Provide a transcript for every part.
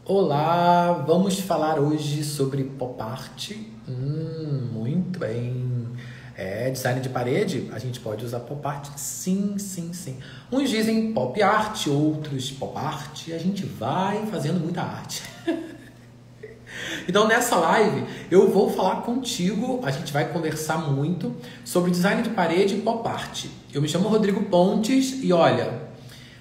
Olá, vamos falar hoje sobre pop art. Muito bem. Design de parede, a gente pode usar pop art? Sim, sim, sim. Uns dizem pop art, outros pop art. A gente vai fazendo muita arte. Então, nessa live, eu vou falar contigo, a gente vai conversar muito sobre design de parede e pop art. Eu me chamo Rodrigo Pontes e olha,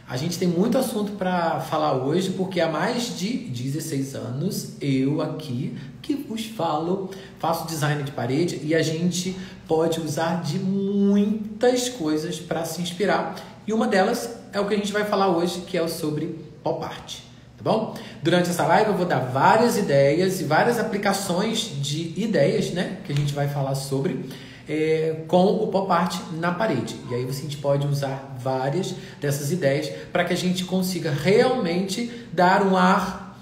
a gente tem muito assunto para falar hoje, porque há mais de 16 anos eu aqui que vos falo, faço design de parede e a gente pode usar de muitas coisas para se inspirar. E uma delas é o que a gente vai falar hoje, que é sobre pop art. Tá bom? Durante essa live eu vou dar várias ideias e várias aplicações de ideias, né? Que a gente vai falar sobre com o pop art na parede. E aí a gente pode usar várias dessas ideias para que a gente consiga realmente dar um ar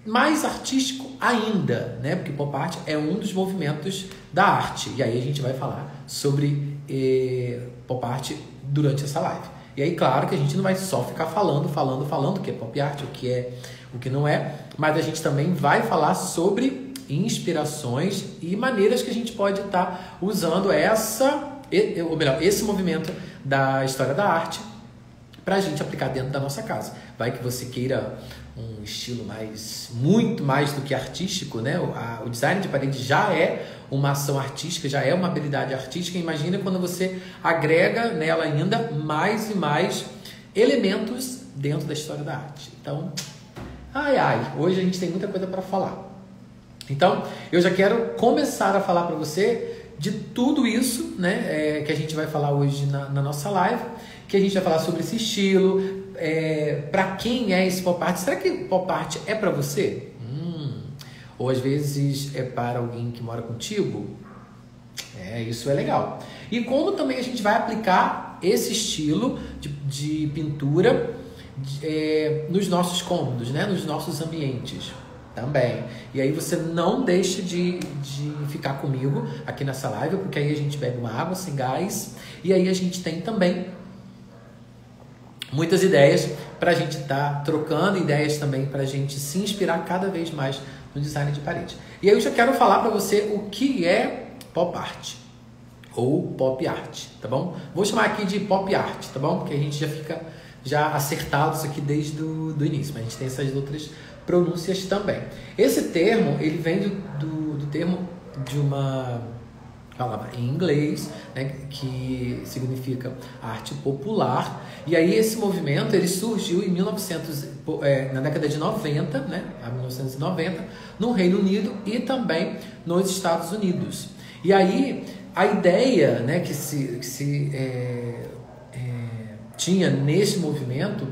mais artístico ainda, né? Porque pop art é um dos movimentos da arte. E aí a gente vai falar sobre pop art durante essa live. E aí, claro que a gente não vai só ficar falando o que é pop art, o que não é, mas a gente também vai falar sobre inspirações e maneiras que a gente pode estar usando esse movimento da história da arte para a gente aplicar dentro da nossa casa. Vai que você queira um estilo muito mais do que artístico, né? O design de parede já é uma ação artística, já é uma habilidade artística. Imagina quando você agrega nela ainda mais e mais elementos dentro da história da arte. Então, hoje a gente tem muita coisa para falar. Então, eu já quero começar a falar para você de tudo isso, né? Que a gente vai falar hoje na nossa live, que a gente vai falar sobre esse estilo, para quem é esse pop art. Será que pop art é para você? Ou às vezes é para alguém que mora contigo? Isso é legal. E como também a gente vai aplicar esse estilo de pintura nos nossos cômodos, né? Nos nossos ambientes também. E aí você não deixa de ficar comigo aqui nessa live, porque aí a gente bebe uma água sem gás e aí a gente tem também muitas ideias para a gente estar trocando ideias também, para a gente se inspirar cada vez mais no design de parede. E aí eu já quero falar para você o que é pop art ou pop art, tá bom? Vou chamar aqui de pop art, tá bom? Porque a gente já fica acertado isso aqui desde o início, mas a gente tem essas outras pronúncias também. Esse termo, ele vem do termo de uma palavra em inglês, né, que significa arte popular. E aí esse movimento ele surgiu em na década de 90, né, a 1990, no Reino Unido e também nos Estados Unidos. E aí a ideia, né, que se tinha nesse movimento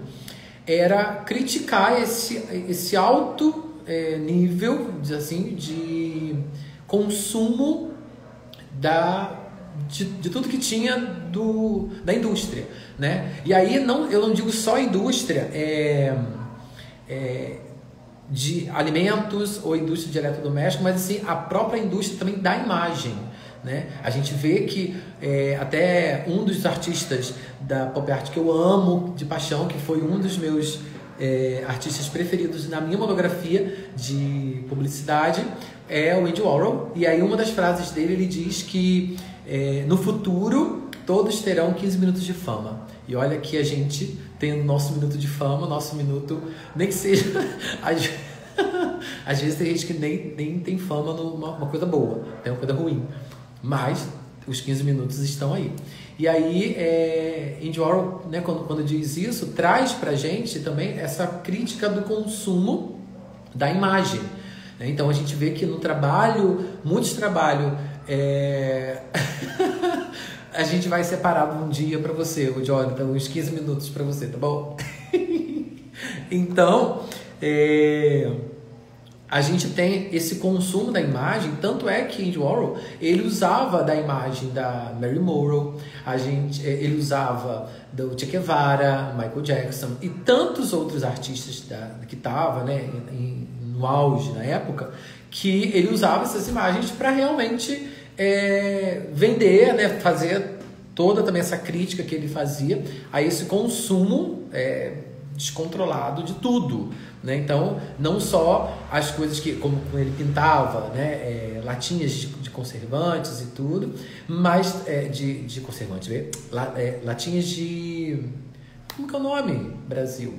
era criticar esse alto nível, assim, de consumo de tudo que tinha da indústria, né? E aí eu não digo só indústria de alimentos ou indústria de eletrodoméstico, mas assim, a própria indústria também da imagem, né? A gente vê que até um dos artistas da pop art que eu amo de paixão, que foi um dos meus artistas preferidos na minha monografia de publicidade, é o Andy Warhol. E aí uma das frases dele, ele diz que no futuro todos terão 15 minutos de fama. E olha que a gente tem o nosso minuto de fama, o nosso minuto, nem que seja às vezes tem gente que nem tem fama numa coisa boa, tem uma coisa ruim, mas os 15 minutos estão aí. E aí, Andy Warhol, né, quando diz isso, traz pra gente também essa crítica do consumo da imagem. Né? Então, a gente vê que no trabalho, muitos trabalhos, a gente vai separar um dia pra você, o Jonathan, uns 15 minutos pra você, tá bom? Então, a gente tem esse consumo da imagem, tanto é que Andy Warhol, ele usava da imagem da Marilyn Monroe, ele usava do Che Guevara, Michael Jackson e tantos outros artistas que estavam, né, no auge na época, que ele usava essas imagens para realmente vender, né, fazer toda também essa crítica que ele fazia a esse consumo descontrolado de tudo, né? Então, não só as coisas que, como ele pintava, né? Latinhas de conservantes e tudo, mas de conservantes, vê? Latinhas de... Como que é o nome, Brasil?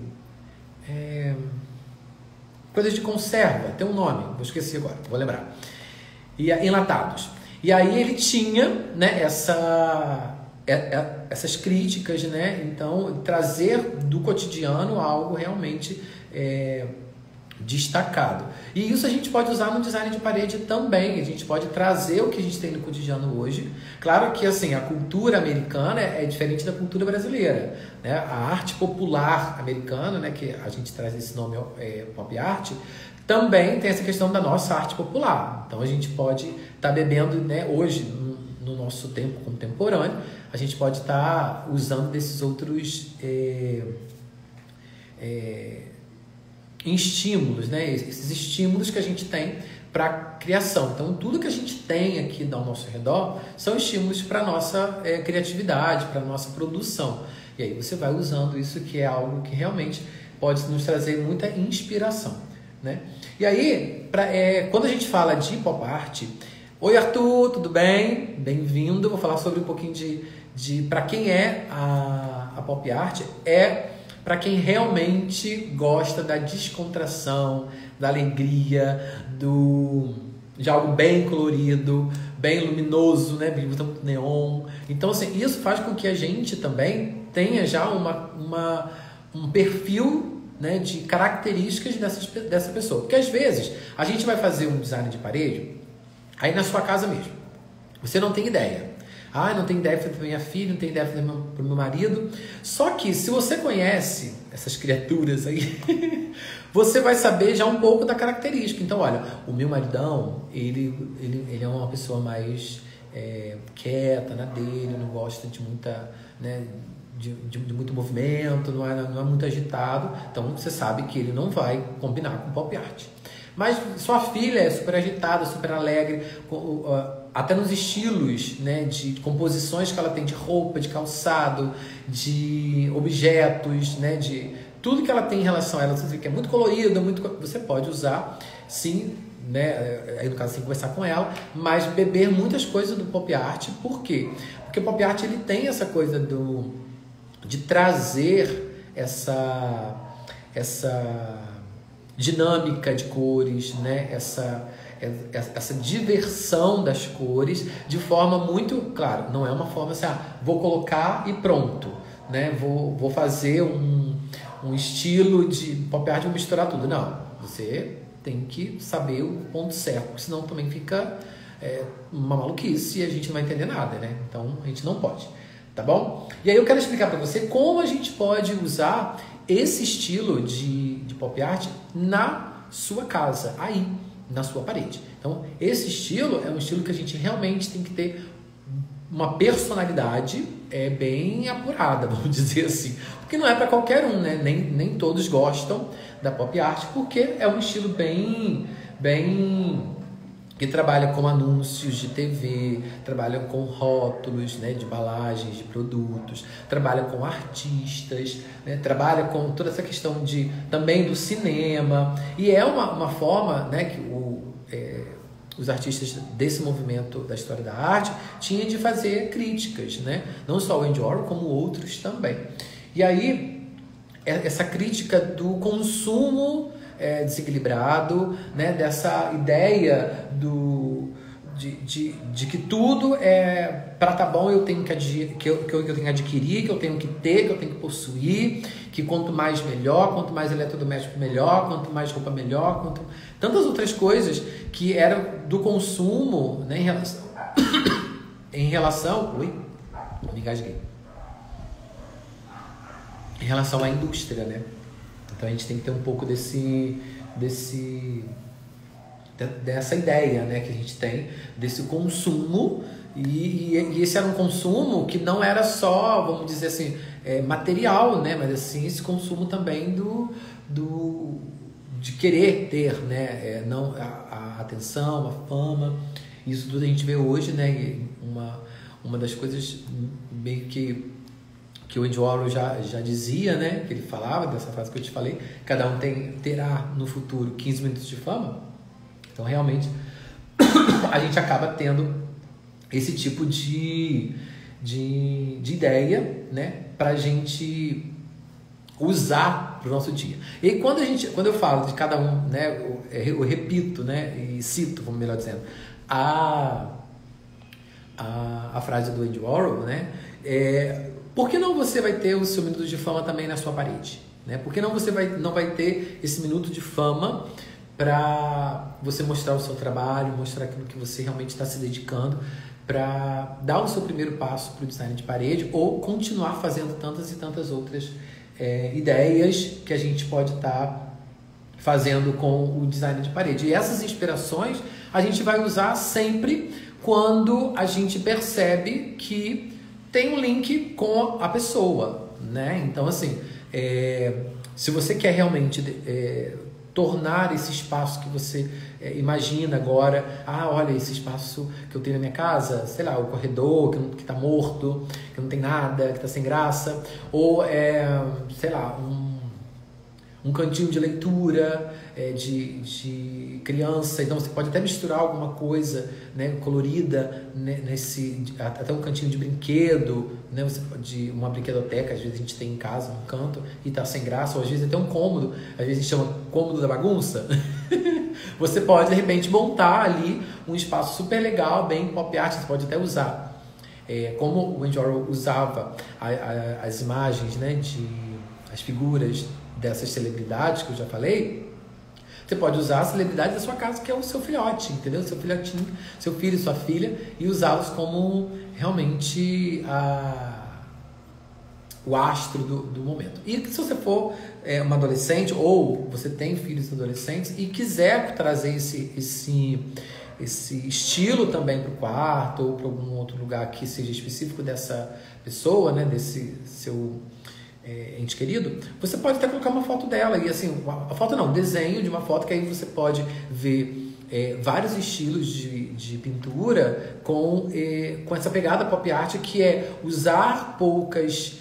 Coisas de conserva, tem um nome, vou esquecer agora, vou lembrar. E enlatados. E aí ele tinha, né, essas críticas, né? Então, trazer do cotidiano algo realmente destacado. E isso a gente pode usar no design de parede também. A gente pode trazer o que a gente tem no cotidiano hoje. Claro que assim, a cultura americana é diferente da cultura brasileira, né? A arte popular americana, né, que a gente traz esse nome pop art, também tem essa questão da nossa arte popular. Então a gente pode estar bebendo, né, hoje, no nosso tempo contemporâneo, a gente pode estar usando desses outros estímulos, né? Esses estímulos que a gente tem para criação. Então, tudo que a gente tem aqui ao nosso redor são estímulos para a nossa criatividade, para a nossa produção. E aí você vai usando isso, que é algo que realmente pode nos trazer muita inspiração, né? E aí, quando a gente fala de pop art... Oi, Arthur, tudo bem? Bem-vindo. Vou falar sobre um pouquinho de para quem é a pop art. Para quem realmente gosta da descontração, da alegria, de algo bem colorido, bem luminoso, né? Muito neon. Então, assim, isso faz com que a gente também tenha já um perfil, né, de características dessa pessoa. Porque às vezes a gente vai fazer um design de parede aí na sua casa mesmo. Você não tem ideia. Não tenho ideia para minha filha, não tenho ideia para o meu marido. Só que se você conhece essas criaturas aí, você vai saber já um pouco da característica. Então, olha, o meu maridão, ele é uma pessoa mais quieta na dele, não gosta de muita, né, de muito movimento, não é muito agitado. Então, você sabe que ele não vai combinar com pop art. Mas sua filha é super agitada, super alegre, até nos estilos, né, de composições que ela tem de roupa, de calçado, de objetos, né, de tudo que ela tem em relação a ela, você vê que é muito colorido, você pode usar, sim, né, aí no caso tem que conversar com ela, mas beber muitas coisas do pop art. Por quê? Porque o pop art ele tem essa coisa de trazer essa dinâmica de cores, né? Essa diversão das cores de forma muito, claro, não é uma forma assim, vou colocar e pronto, né? Vou fazer um estilo de pop art e misturar tudo. Não, você tem que saber o ponto certo, senão também fica uma maluquice e a gente não vai entender nada, né? Então a gente não pode, tá bom? E aí eu quero explicar para você como a gente pode usar esse estilo de pop art na sua casa, aí, na sua parede. Então, esse estilo é um estilo que a gente realmente tem que ter uma personalidade bem apurada, vamos dizer assim. Porque não é para qualquer um, né? Nem todos gostam da pop art, porque é um estilo bem que trabalha com anúncios de TV, trabalha com rótulos, né, de embalagens de produtos, trabalha com artistas, né, trabalha com toda essa questão também do cinema. E é uma forma, né, que os artistas desse movimento da história da arte tinham de fazer críticas, né? Não só o Andy Warhol, como outros também. E aí, essa crítica do consumo desequilibrado, né? Dessa ideia de que tudo para tá bom eu tenho que eu tenho que adquirir, que eu tenho que ter, que eu tenho que possuir, que quanto mais melhor, quanto mais eletrodoméstico melhor, quanto mais roupa melhor, tantas outras coisas que eram do consumo, né, em relação oi, me engasguei, em relação à indústria, né? Então a gente tem que ter um pouco dessa ideia, né, que a gente tem desse consumo, e esse era um consumo que não era só, vamos dizer assim, material, né, mas assim, esse consumo também de querer ter, né, não a atenção, a fama. Isso tudo a gente vê hoje, né, uma das coisas meio que que o Andy Warhol já dizia, né? Que ele falava dessa frase que eu te falei, cada um terá no futuro 15 minutos de fama. Então, realmente, a gente acaba tendo esse tipo de ideia, né? Pra gente usar pro nosso dia. E aí, quando eu falo de cada um, né? Eu repito, né? E cito, vamos melhor dizendo, a frase do Andy Warhol, né? Por que não você vai ter o seu minuto de fama também na sua parede? Né? Por que não você não vai ter esse minuto de fama para você mostrar o seu trabalho, mostrar aquilo que você realmente está se dedicando para dar o seu primeiro passo para o design de parede ou continuar fazendo tantas e tantas outras ideias que a gente pode estar fazendo com o design de parede. E essas inspirações a gente vai usar sempre quando a gente percebe que tem um link com a pessoa, né? Então, assim, se você quer realmente tornar esse espaço que você imagina agora, olha, esse espaço que eu tenho na minha casa, sei lá, o corredor que tá morto, que não tem nada, que tá sem graça, ou, sei lá, um cantinho de leitura de criança, então você pode até misturar alguma coisa, né, colorida, né, até um cantinho de brinquedo, né, você pode, uma brinquedoteca, às vezes a gente tem em casa, um canto, e tá sem graça, ou às vezes até um cômodo, às vezes a gente chama cômodo da bagunça. Você pode, de repente, montar ali um espaço super legal, bem pop art, você pode até usar. Como o Andy Warhol usava as imagens, né, as figuras dessas celebridades que eu já falei, você pode usar a celebridade da sua casa, que é o seu filhote, entendeu? Seu filhotinho, seu filho, sua filha, e usá-los como realmente o astro do momento. E se você for uma adolescente, ou você tem filhos adolescentes, e quiser trazer esse estilo também para o quarto, ou para algum outro lugar que seja específico dessa pessoa, né, desse seu ente querido, você pode até colocar uma foto dela, e assim, a foto não, um desenho de uma foto, que aí você pode ver vários estilos de pintura com essa pegada pop art, que é usar poucas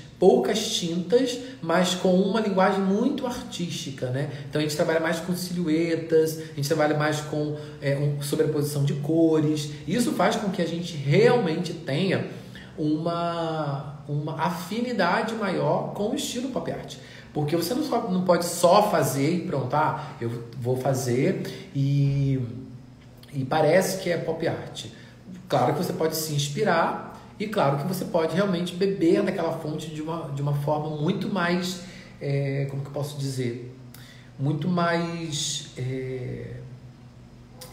tintas, mas com uma linguagem muito artística, né? Então a gente trabalha mais com silhuetas, a gente trabalha mais com sobreposição de cores, e isso faz com que a gente realmente tenha uma afinidade maior com o estilo pop art. Porque você não pode só fazer e pronto, eu vou fazer e parece que é pop art. Claro que você pode se inspirar e claro que você pode realmente beber daquela fonte de uma forma muito mais, como que eu posso dizer? Muito mais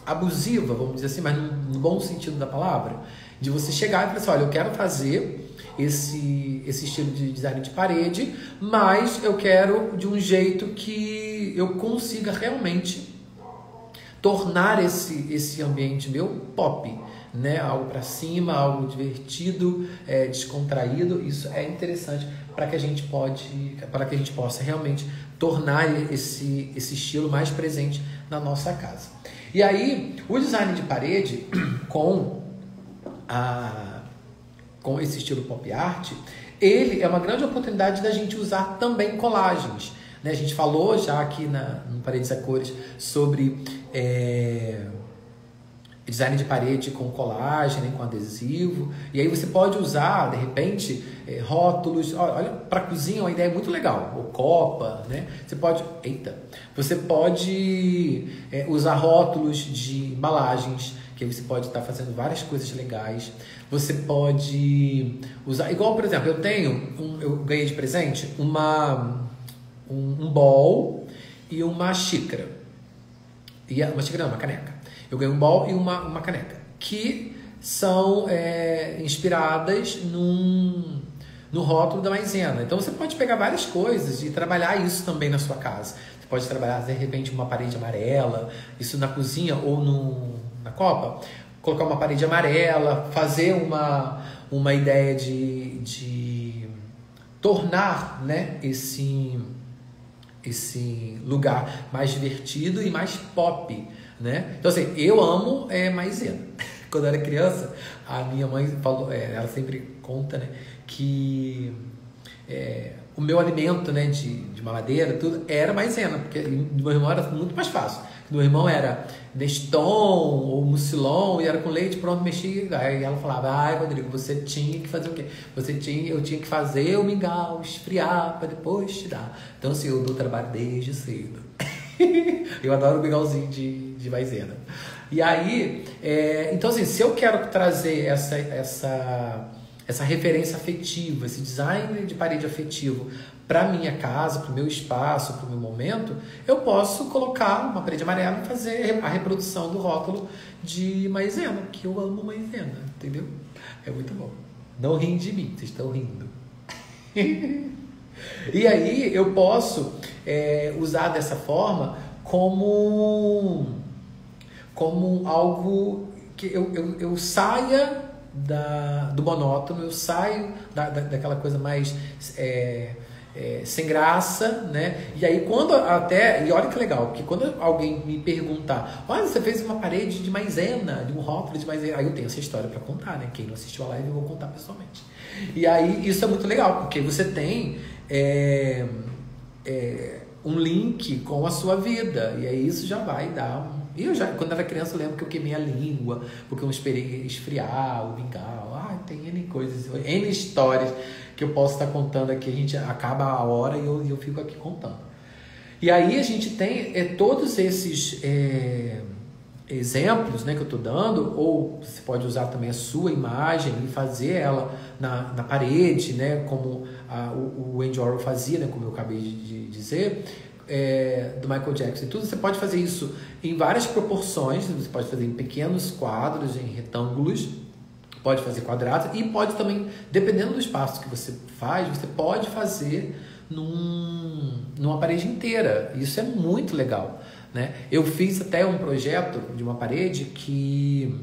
abusiva, vamos dizer assim, mas no bom sentido da palavra. De você chegar e falar assim, olha, eu quero fazer esse estilo de design de parede, mas eu quero de um jeito que eu consiga realmente tornar esse ambiente meu pop, né? Algo para cima, algo divertido, descontraído. Isso é interessante para que a gente possa realmente tornar esse estilo mais presente na nossa casa. E aí, o design de parede com esse estilo pop art, ele é uma grande oportunidade da gente usar também colagens, né? A gente falou já aqui no Paredes a Cores sobre design de parede com colagem, né? Com adesivo, e aí você pode usar, de repente, rótulos. Olha, para cozinha é uma ideia muito legal, ou copa, né? Você pode usar rótulos de embalagens, que aí você pode estar fazendo várias coisas legais. Você pode usar, igual, por exemplo, eu ganhei de presente um bowl e uma xícara. Uma xícara não, uma caneca. Eu ganhei um bowl e uma caneca, que são inspiradas no rótulo da maisena. Então você pode pegar várias coisas e trabalhar isso também na sua casa. Você pode trabalhar, de repente, uma parede amarela, isso na cozinha ou na copa. Colocar uma parede amarela, fazer uma ideia de tornar, né, esse lugar mais divertido e mais pop, né? Então, assim, eu amo maisena. Quando eu era criança, a minha mãe falou, ela sempre conta, né, que o meu alimento, né, de mamadeira, tudo, era maisena, porque do meu irmão era muito mais fácil. Do meu irmão era Neston ou Mucilon, e era com leite, pronto, mexia. Aí ela falava, ai, Rodrigo, você tinha que fazer o quê? Eu tinha que fazer o mingau, esfriar, para depois te dar. Então, assim, eu dou trabalho desde cedo. Eu adoro o mingauzinho de maisena. E aí, então assim, se eu quero trazer essa referência afetiva, esse design de parede afetivo para minha casa, para o meu espaço, para o meu momento, eu posso colocar uma parede amarela e fazer a reprodução do rótulo de maisena, que eu amo maisena, entendeu? É muito bom. Não riem de mim, vocês estão rindo. E aí eu posso usar dessa forma como algo que eu saia do monótono, eu saio daquela coisa mais sem graça, né? E aí e olha que legal, porque quando alguém me perguntar, olha, você fez uma parede de maisena, de um rótulo de maisena, aí eu tenho essa história para contar, né? Quem não assistiu a live eu vou contar pessoalmente. E aí isso é muito legal, porque você tem um link com a sua vida, e aí isso já vai dar quando era criança, eu lembro que eu queimei a língua, porque eu esperei esfriar o mingau. Tem N coisas, N histórias que eu posso estar contando aqui. A gente acaba a hora e eu fico aqui contando. E aí a gente tem todos esses exemplos, né, que eu estou dando, ou você pode usar também a sua imagem e fazer ela na parede, né, como o Andy Warhol fazia, né, como eu acabei de dizer, do Michael Jackson e tudo. Você pode fazer isso em várias proporções, você pode fazer em pequenos quadros, em retângulos, pode fazer quadrados, e pode também, dependendo do espaço que você faz, você pode fazer numa parede inteira. Isso é muito legal, né? Eu fiz até um projeto de uma parede que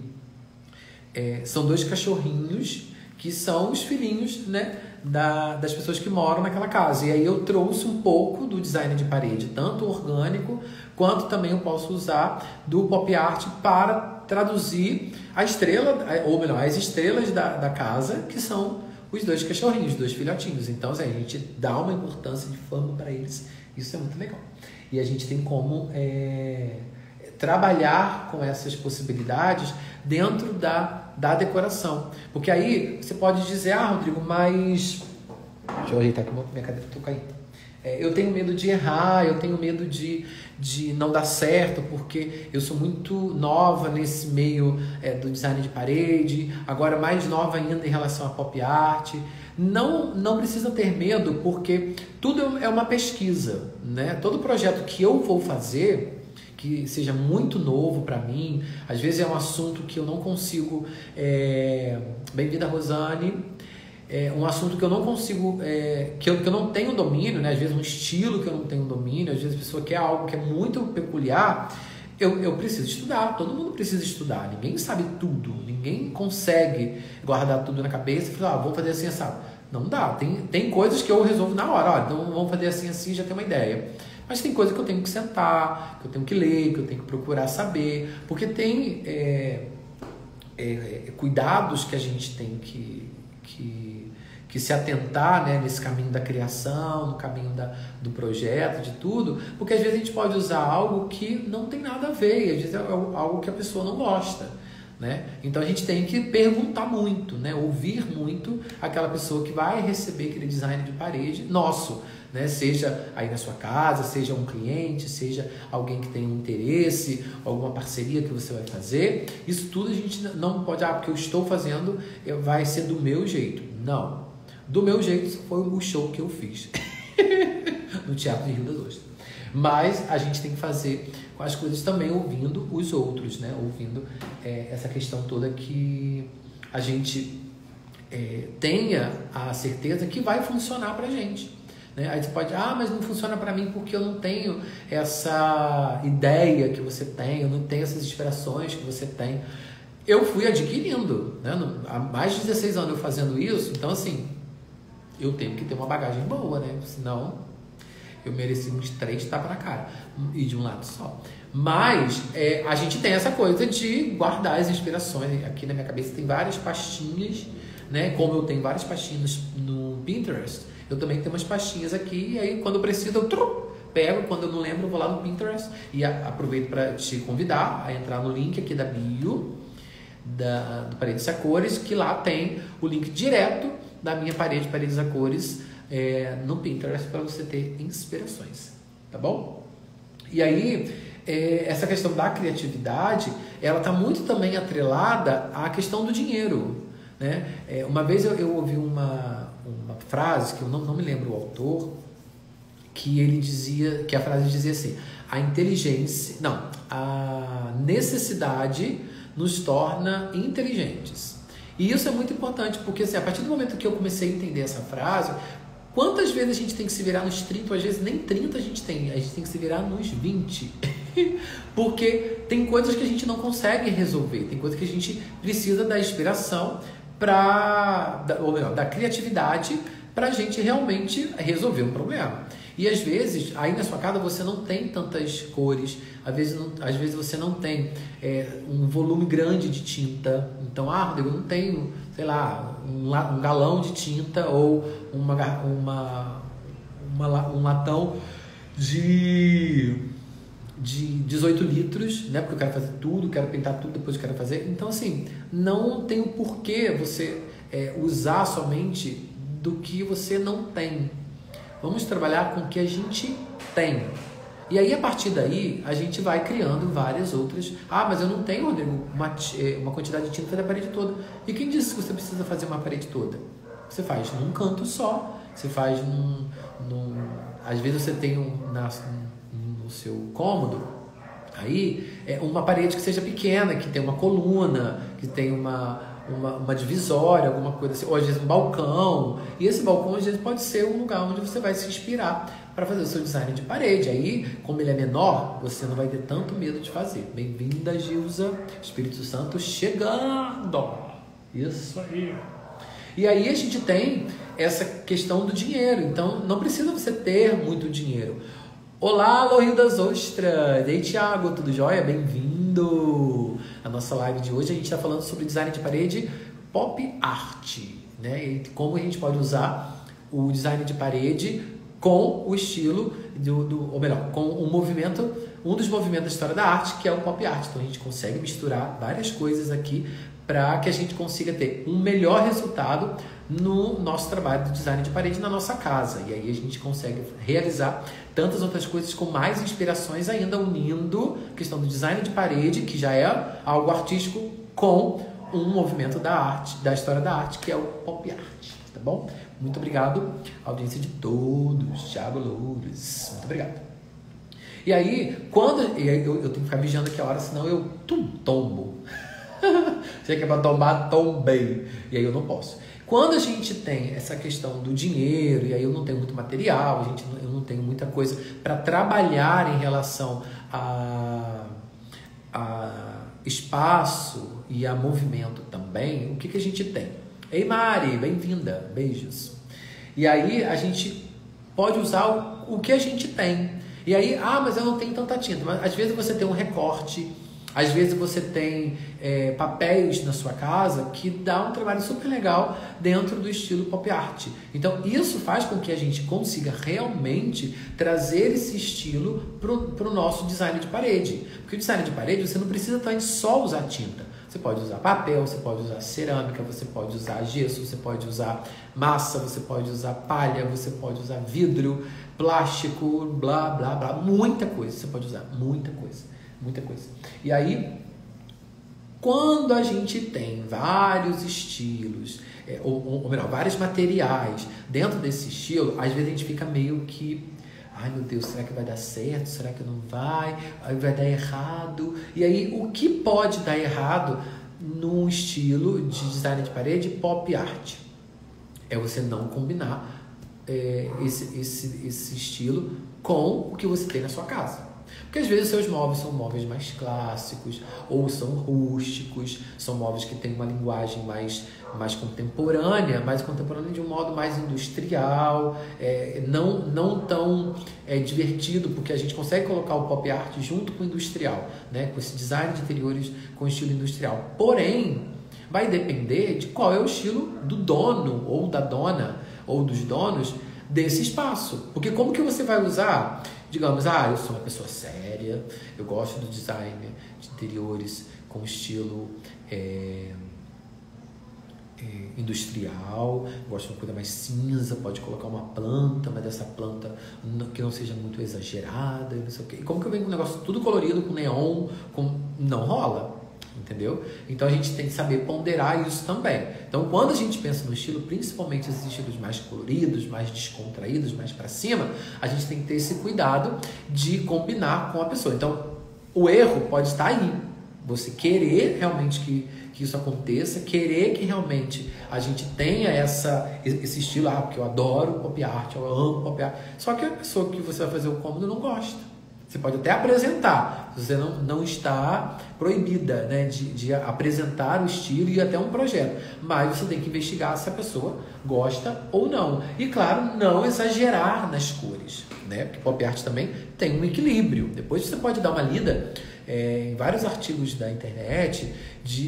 são 2 cachorrinhos que são os filhinhos, né, das pessoas que moram naquela casa. E aí eu trouxe um pouco do design de parede, tanto orgânico, quanto também eu posso usar do pop art para traduzir a estrela, ou melhor, as estrelas da casa, que são os 2 cachorrinhos, 2 filhotinhos. Então, assim, a gente dá uma importância de fama para eles. Isso é muito legal. E a gente tem como trabalhar com essas possibilidades dentro da decoração. Porque aí você pode dizer, Rodrigo, mas... Deixa eu ajeitar aqui, minha cadeira está caindo. Eu tenho medo de errar, eu tenho medo de não dar certo, porque eu sou muito nova nesse meio do design de parede, agora mais nova ainda em relação a pop art. Não precisa ter medo, porque tudo é uma pesquisa, né? Todo projeto que eu vou fazer, que seja muito novo para mim, às vezes é um assunto que eu não consigo... Bem-vinda, Rosane. Um assunto que eu não consigo, que eu não tenho domínio, né? Às vezes um estilo que eu não tenho domínio, às vezes a pessoa quer algo que é muito peculiar, eu preciso estudar, todo mundo precisa estudar, ninguém sabe tudo, ninguém consegue guardar tudo na cabeça e falar, vou fazer assim, sabe? Não dá, tem coisas que eu resolvo na hora, olha, então vamos fazer assim, já tem uma ideia. Mas tem coisa que eu tenho que sentar, que eu tenho que ler, que eu tenho que procurar saber, porque tem cuidados que a gente tem que se atentar, né, nesse caminho da criação, no caminho do projeto, de tudo, porque às vezes a gente pode usar algo que não tem nada a ver, e às vezes é algo que a pessoa não gosta, né? Então a gente tem que perguntar muito, né, ouvir muito aquela pessoa que vai receber aquele design de parede nosso, né? Seja aí na sua casa, seja um cliente, seja alguém que tem um interesse, alguma parceria que você vai fazer. Isso tudo a gente não pode, porque eu estou fazendo, vai ser do meu jeito. Não. Do meu jeito foi o show que eu fiz no Teatro de Rio das Ostras. Mas a gente tem que fazer com as coisas também ouvindo os outros, né? Ouvindo essa questão toda, que a gente tenha a certeza que vai funcionar pra gente. Aí você pode, mas não funciona para mim porque eu não tenho essa ideia que você tem, eu não tenho essas inspirações que você tem. Eu fui adquirindo, né? Há mais de 16 anos eu fazendo isso, então assim, eu tenho que ter uma bagagem boa, né? Senão eu mereci uns 3 tapas na cara, e de um lado só. Mas a gente tem essa coisa de guardar as inspirações. Aqui na minha cabeça tem várias pastinhas, né? Como eu tenho várias pastinhas no Pinterest, Eu também tenho umas pastinhas aqui, e aí quando eu preciso eu pego, quando eu não lembro eu vou lá no Pinterest e aproveito para te convidar a entrar no link aqui da bio do Paredes a Cores, que lá tem o link direto da minha Paredes a Cores no Pinterest para você ter inspirações, tá bom? E aí, essa questão da criatividade, ela está muito também atrelada à questão do dinheiro, né? Uma vez eu ouvi uma frase, que eu não me lembro o autor, que a frase dizia assim: a necessidade nos torna inteligentes. E isso é muito importante, porque assim, a partir do momento que eu comecei a entender essa frase, quantas vezes a gente tem que se virar nos 30, ou às vezes nem 30 a gente tem que se virar nos 20. Porque tem coisas que a gente não consegue resolver, tem coisas que a gente precisa da inspiração, ou melhor, da criatividade para a gente realmente resolver um problema. E às vezes, aí na sua casa você não tem tantas cores, às vezes você não tem um volume grande de tinta. Então, Rodrigo, eu não tenho, sei lá, um galão de tinta ou um latão de 18 litros, né? Porque eu quero fazer tudo, quero pintar tudo, depois eu quero fazer. Então, assim, não tem o porquê você usar somente do que você não tem. Vamos trabalhar com o que a gente tem. E aí, a partir daí, a gente vai criando várias outras. Mas eu não tenho, Rodrigo, uma quantidade de tinta da parede toda. E quem disse que você precisa fazer uma parede toda? Você faz num canto só. Você faz às vezes você tem no seu cômodo, aí, uma parede que seja pequena, que tem uma coluna, que tem uma divisória, alguma coisa assim, ou às vezes um balcão, e esse balcão às vezes pode ser um lugar onde você vai se inspirar para fazer o seu design de parede. Aí, como ele é menor, você não vai ter tanto medo de fazer. Bem-vinda, Gilza, Espírito Santo chegando! Isso aí! E aí a gente tem essa questão do dinheiro, então não precisa você ter muito dinheiro. Olá, Alô Rio das Ostras! E aí, Thiago, tudo jóia? Bem-vindo! A nossa live de hoje a gente está falando sobre design de parede pop art, né? E como a gente pode usar o design de parede com o estilo ou melhor, com um dos movimentos da história da arte, que é o pop art. Então a gente consegue misturar várias coisas aqui para que a gente consiga ter um melhor resultado no nosso trabalho de design de parede na nossa casa. E aí a gente consegue realizar tantas outras coisas com mais inspirações ainda, unindo a questão do design de parede, que já é algo artístico, com um movimento da arte, da história da arte, que é o pop art, tá bom? Muito obrigado, audiência de todos. Thiago Loures, muito obrigado. E aí, eu tenho que ficar vigiando aqui a hora, senão eu tombo. Se é que é para tombar, tombei. E aí eu não posso. Quando a gente tem essa questão do dinheiro, e aí eu não tenho muito material, eu não tenho muita coisa para trabalhar em relação a espaço e a movimento também, o que a gente tem? Ei, Mari, bem-vinda, beijos. E aí a gente pode usar o que a gente tem. E aí, mas eu não tenho tanta tinta. Mas às vezes você tem um recorte, às vezes você tem papéis na sua casa que dá um trabalho super legal dentro do estilo pop art. Então isso faz com que a gente consiga realmente trazer esse estilo para o nosso design de parede. Porque o design de parede você não precisa só usar tinta. Você pode usar papel, você pode usar cerâmica, você pode usar gesso, você pode usar massa, você pode usar palha, você pode usar vidro, plástico, blá, blá, blá. Muita coisa você pode usar, muita coisa. Muita coisa. E aí, quando a gente tem vários estilos, ou melhor, vários materiais dentro desse estilo, às vezes a gente fica meio que, ai meu Deus, será que vai dar certo? Será que não vai? Aí vai dar errado. E aí, o que pode dar errado num estilo de design de parede pop art? É você não combinar esse estilo com o que você tem na sua casa. Porque às vezes os seus móveis são móveis mais clássicos, ou são rústicos, são móveis que têm uma linguagem mais contemporânea, de um modo mais industrial, não tão divertido, porque a gente consegue colocar o pop art junto com o industrial, né? Com esse design de interiores com estilo industrial. Porém, vai depender de qual é o estilo do dono, ou da dona, ou dos donos, desse espaço. Porque como que você vai usar, digamos, eu sou uma pessoa séria, eu gosto do design de interiores com estilo industrial, gosto de uma coisa mais cinza, pode colocar uma planta, mas essa planta que não seja muito exagerada, não sei o quê. E como que eu venho com um negócio tudo colorido, com neon, não rola, entendeu? Então a gente tem que saber ponderar isso também. Então quando a gente pensa no estilo, principalmente esses estilos mais coloridos, mais descontraídos, mais para cima, a gente tem que ter esse cuidado de combinar com a pessoa. Então o erro pode estar aí, você querer realmente que isso aconteça, querer que realmente a gente tenha esse estilo, porque eu adoro pop art, eu amo pop art, só que a pessoa que você vai fazer o cômodo não gosta. Você pode até apresentar, você não está proibida, né, de apresentar o estilo e até um projeto, mas você tem que investigar se a pessoa gosta ou não. E claro, não exagerar nas cores, né, porque pop art também tem um equilíbrio. Depois você pode dar uma lida em vários artigos da internet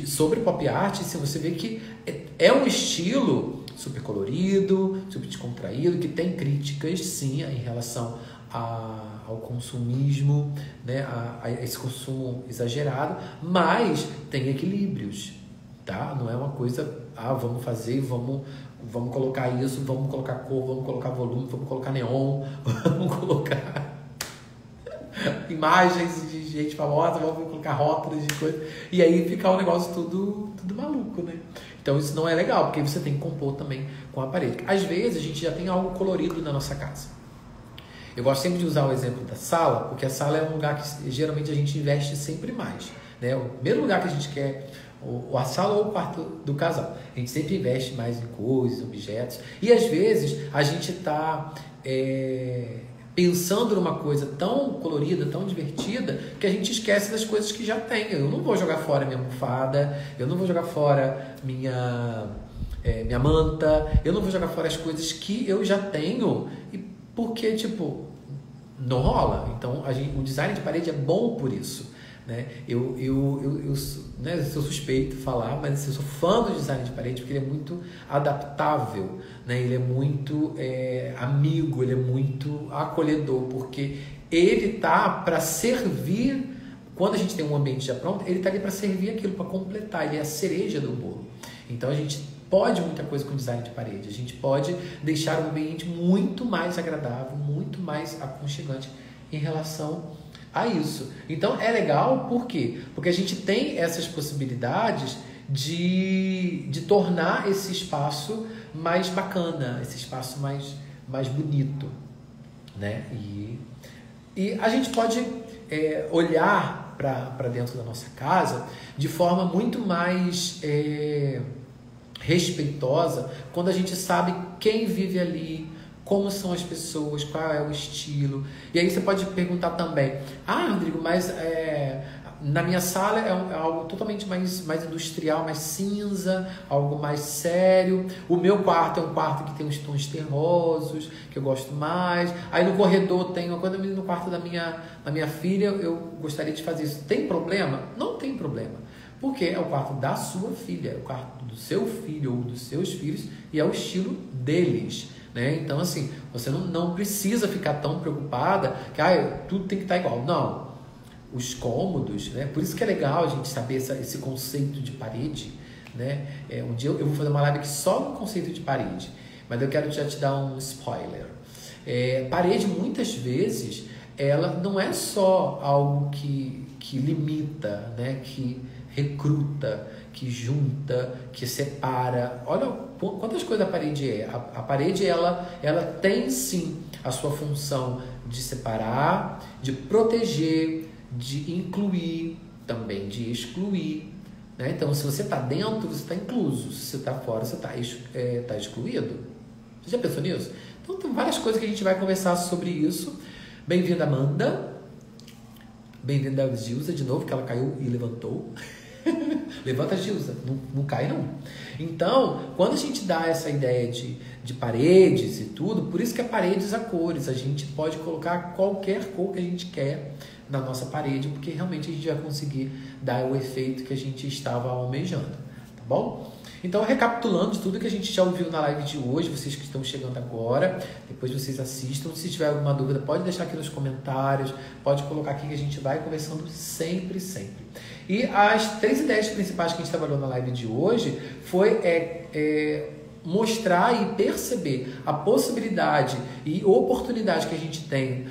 sobre pop art, se você vê que é um estilo super colorido, super descontraído, que tem críticas sim em relação ao consumismo, né, a esse consumo exagerado, mas tem equilíbrios, tá? Não é uma coisa, vamos fazer, vamos colocar isso, vamos colocar cor, vamos colocar volume, vamos colocar neon, vamos colocar imagens de gente famosa, vamos colocar rótulos de coisa, e aí fica um negócio tudo maluco, né? Então isso não é legal, porque você tem que compor também com a parede. Às vezes a gente já tem algo colorido na nossa casa. Eu gosto sempre de usar o exemplo da sala, porque a sala é um lugar que geralmente a gente investe sempre mais, né? O primeiro lugar que a gente quer, a sala ou o quarto do casal, a gente sempre investe mais em coisas, objetos, e às vezes a gente está pensando numa coisa tão colorida, tão divertida, que a gente esquece das coisas que já tem. Eu não vou jogar fora minha almofada, eu não vou jogar fora minha manta, eu não vou jogar fora as coisas que eu já tenho, porque, não rola. Então, o design de parede é bom por isso, né? Eu sou suspeito de falar, mas eu sou fã do design de parede porque ele é muito adaptável, né? Ele é muito amigo, ele é muito acolhedor, porque ele tá para servir. Quando a gente tem um ambiente já pronto, ele tá ali para servir aquilo, para completar, ele é a cereja do bolo. Então a gente pode muita coisa com design de parede, a gente pode deixar o ambiente muito mais agradável, muito mais aconchegante em relação a isso. Então é legal, por quê? Porque a gente tem essas possibilidades de tornar esse espaço mais bacana, esse espaço mais bonito, né? E a gente pode olhar para dentro da nossa casa de forma muito mais respeitosa quando a gente sabe quem vive ali, como são as pessoas, qual é o estilo. E aí você pode perguntar também, Rodrigo, mas na minha sala é algo totalmente mais industrial, mais cinza, algo mais sério. O meu quarto é um quarto que tem uns tons terrosos, que eu gosto mais. Aí no corredor tem uma coisa, no quarto da minha filha, eu gostaria de fazer isso. Tem problema? Não tem problema. Porque é o quarto da sua filha, é o quarto do seu filho ou dos seus filhos e é o estilo deles, né? Então, assim, você não precisa ficar tão preocupada que tudo tem que estar igual. Não. Os cômodos, né? Por isso que é legal a gente saber esse conceito de parede, né? Um dia eu vou fazer uma live aqui só no conceito de parede, mas eu quero já te dar um spoiler. Parede, muitas vezes, ela não é só algo que limita, né? Que recruta, que junta, que separa. Olha quantas coisas a parede é. A parede, ela tem sim a sua função de separar, de proteger, de incluir, também de excluir, né? Então, se você está dentro, você está incluso. Se você está fora, você está excluído. Você já pensou nisso? Então, tem várias coisas que a gente vai conversar sobre isso. Bem-vinda, Amanda. Bem-vinda, Gilza, de novo, que ela caiu e levantou. Levanta, Gilza, não cai não. Então, quando a gente dá essa ideia de paredes e tudo, por isso que é paredes a cores, a gente pode colocar qualquer cor que a gente quer na nossa parede, porque realmente a gente vai conseguir dar o efeito que a gente estava almejando, tá bom? Então, recapitulando de tudo que a gente já ouviu na live de hoje, vocês que estão chegando agora, depois vocês assistam. Se tiver alguma dúvida, pode deixar aqui nos comentários, pode colocar aqui que a gente vai conversando sempre, sempre. E as 3 ideias principais que a gente trabalhou na live de hoje foi mostrar e perceber a possibilidade e oportunidade que a gente tem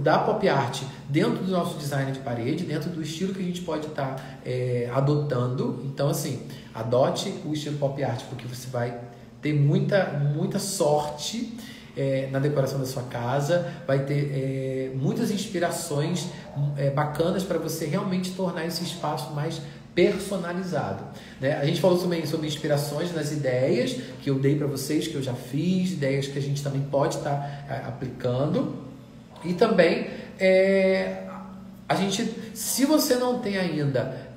da pop art dentro do nosso design de parede, dentro do estilo que a gente pode estar adotando. Então, assim, adote o estilo pop art, porque você vai ter muita sorte na decoração da sua casa, vai ter muitas inspirações bacanas para você realmente tornar esse espaço mais personalizado, né? A gente falou também sobre inspirações nas ideias que eu dei para vocês, que eu já fiz, ideias que a gente também pode estar aplicando. E também, a gente, se você não tem ainda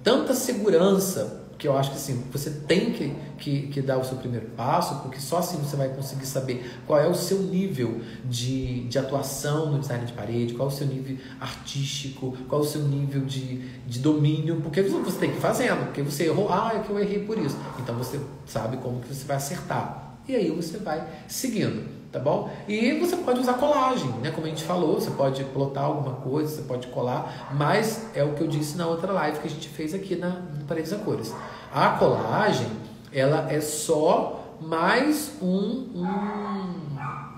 tanta segurança, que eu acho que assim, você tem que dar o seu primeiro passo, porque só assim você vai conseguir saber qual é o seu nível de atuação no design de parede, qual é o seu nível artístico, qual é o seu nível de domínio, porque você tem que ir fazendo, porque você errou, é que eu errei por isso. Então você sabe como que você vai acertar. E aí você vai seguindo, tá bom? E você pode usar colagem, né? Como a gente falou, você pode plotar alguma coisa, você pode colar, mas é o que eu disse na outra live que a gente fez aqui no Paredes a Cores. A colagem, ela é só mais como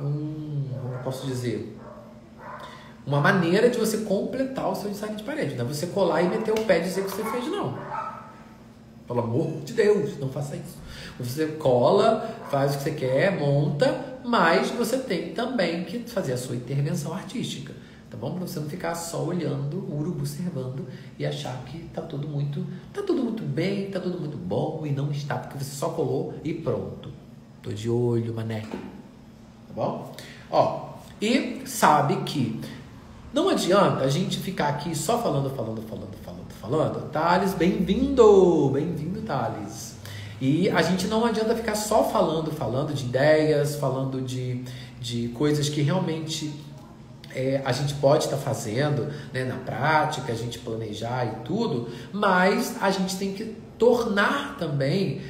eu posso dizer, uma maneira de você completar o seu design de parede. Não é você colar e meter o pé e dizer que você fez, não. Pelo amor de Deus, não faça isso. Você cola, faz o que você quer, monta, mas você tem também que fazer a sua intervenção artística, tá bom? Para você não ficar só olhando, o urubu observando e achar que tá tudo muito bem, tá tudo muito bom, e não está, porque você só colou e pronto. Tô de olho, mané. Tá bom? E sabe que não adianta a gente ficar aqui só falando. Thales, bem-vindo, Thales. E a gente não adianta ficar só falando de ideias, falando de coisas que realmente a gente pode estar fazendo, né, na prática, a gente planejar e tudo, mas a gente tem que tornar também,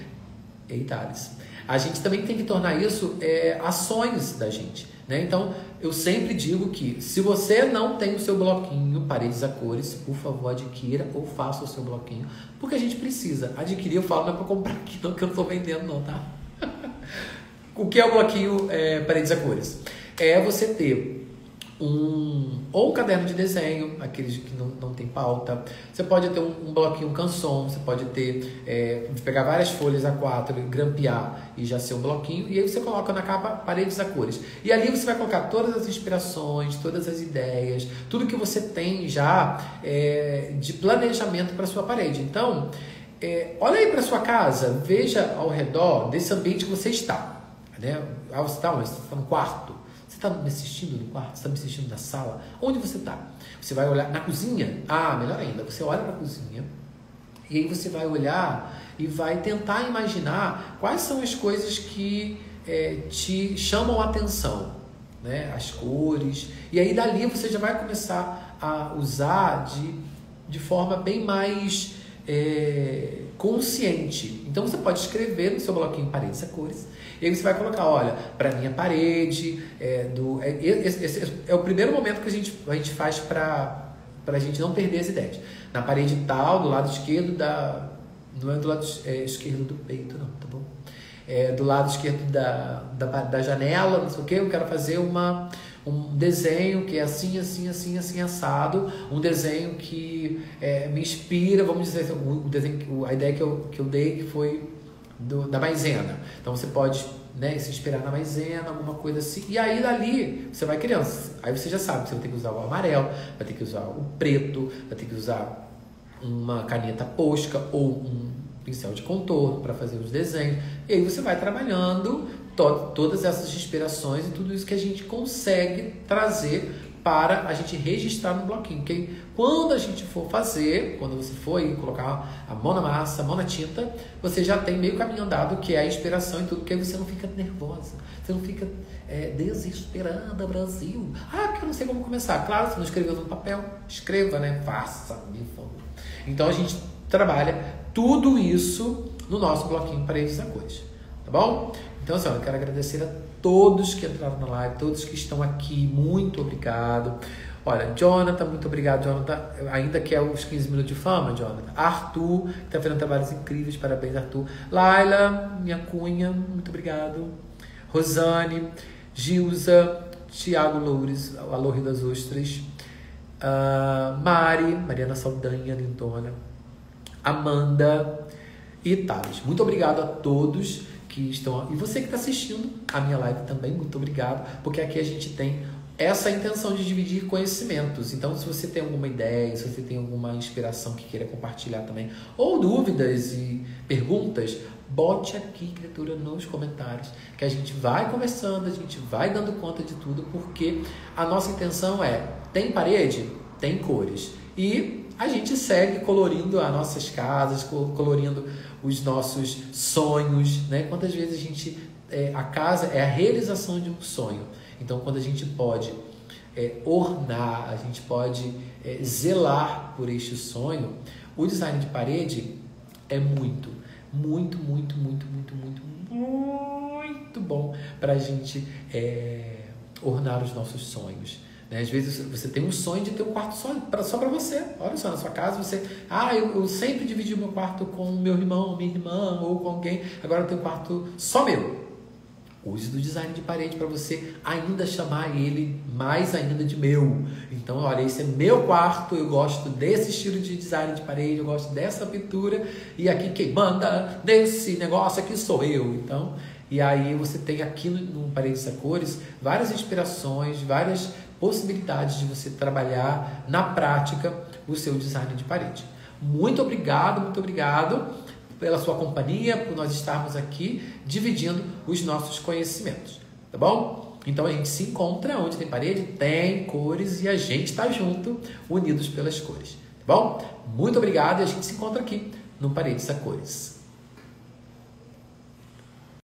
Thales, a gente também tem que tornar isso ações da gente, né? Então, eu sempre digo que se você não tem o seu bloquinho Paredes a Cores, por favor, adquira ou faça o seu bloquinho, porque a gente precisa adquirir. Eu falo, não é para comprar aqui, não, que eu não estou vendendo não, tá? O que é o bloquinho Paredes a Cores? É você ter ou um caderno de desenho, aqueles que não tem pauta. Você pode ter um bloquinho canson, você pode ter pegar várias folhas A4 e grampear e já ser um bloquinho, e aí você coloca na capa Paredes a Cores. E ali você vai colocar todas as inspirações, todas as ideias, tudo que você tem já de planejamento para sua parede. Então, olha aí para sua casa, veja ao redor desse ambiente que você está, né? Você está no quarto. Você está me assistindo no quarto? Você está me assistindo na sala? Onde você está? Você vai olhar na cozinha? Melhor ainda, você olha para a cozinha e aí você vai olhar e vai tentar imaginar quais são as coisas que te chamam a atenção, né? As cores. E aí dali você já vai começar a usar de forma bem mais consciente. Então você pode escrever no seu bloquinho Paredes a Cores. E aí você vai colocar, olha, para minha parede, esse é o primeiro momento que a gente faz para a gente não perder as ideias. Na parede tal, do lado esquerdo não é do lado esquerdo do peito, não, tá bom? Do lado esquerdo da janela, não sei o que, eu quero fazer um desenho que é assim, assado, um desenho que me inspira, vamos dizer assim, a ideia que eu dei que foi da maisena. Então você pode, né, se inspirar na maisena, alguma coisa assim, e aí dali você vai criando. Aí você já sabe que você vai ter que usar o amarelo, vai ter que usar o preto, vai ter que usar uma caneta posca ou um pincel de contorno para fazer os desenhos. E aí você vai trabalhando todas essas inspirações e tudo isso que a gente consegue trazer para a gente registrar no bloquinho. Porque quando a gente for fazer, quando você for aí colocar a mão na massa, a mão na tinta, você já tem meio caminho andado, que é a inspiração e tudo, porque aí você não fica nervosa, você não fica desesperada, Brasil. Porque eu não sei como começar. Claro, você não escreveu no papel, escreva, né? Faça, me favor. Então a gente trabalha tudo isso no nosso bloquinho Paredes a Cores, tá bom? Então, assim, eu quero agradecer a todos que entraram na live, todos que estão aqui, muito obrigado. Olha, Jonathan, muito obrigado, Jonathan, ainda que é os 15 minutos de fama, Jonathan. Arthur, que está fazendo trabalhos incríveis, parabéns, Arthur. Laila, minha cunha, muito obrigado. Rosane, Gilza, Tiago Loures, Alô Rio das Ostras, Mari, Mariana Saldanha, lindona, Amanda e Thales. Muito obrigado a todos que estão... E você que está assistindo a minha live também, muito obrigado, porque aqui a gente tem essa intenção de dividir conhecimentos. Então, se você tem alguma ideia, se você tem alguma inspiração que queira compartilhar também, ou dúvidas e perguntas, bote aqui, criatura, nos comentários, que a gente vai conversando, a gente vai dando conta de tudo, porque a nossa intenção é, tem parede? Tem cores. E a gente segue colorindo as nossas casas, colorindo os nossos sonhos, né? Quantas vezes a gente... a casa é a realização de um sonho. Então, quando a gente pode ornar, a gente pode zelar por este sonho, o design de parede é muito bom para a gente ornar os nossos sonhos. Né? Às vezes você tem um sonho de ter um quarto só para você. Olha só, na sua casa você... eu sempre dividi o meu quarto com meu irmão, minha irmã ou com alguém. Agora eu tenho um quarto só meu. Use do design de parede para você ainda chamar ele mais ainda de meu. Então, olha, esse é meu quarto, eu gosto desse estilo de design de parede, eu gosto dessa pintura, e aqui quem manda desse negócio aqui sou eu. Então, e aí você tem aqui no Paredes a Cores várias inspirações, várias possibilidades de você trabalhar na prática o seu design de parede. Muito obrigado pela sua companhia, por nós estarmos aqui dividindo os nossos conhecimentos, tá bom? Então a gente se encontra onde tem parede, tem cores e a gente está junto, unidos pelas cores, tá bom? Muito obrigado e a gente se encontra aqui no Paredes a Cores.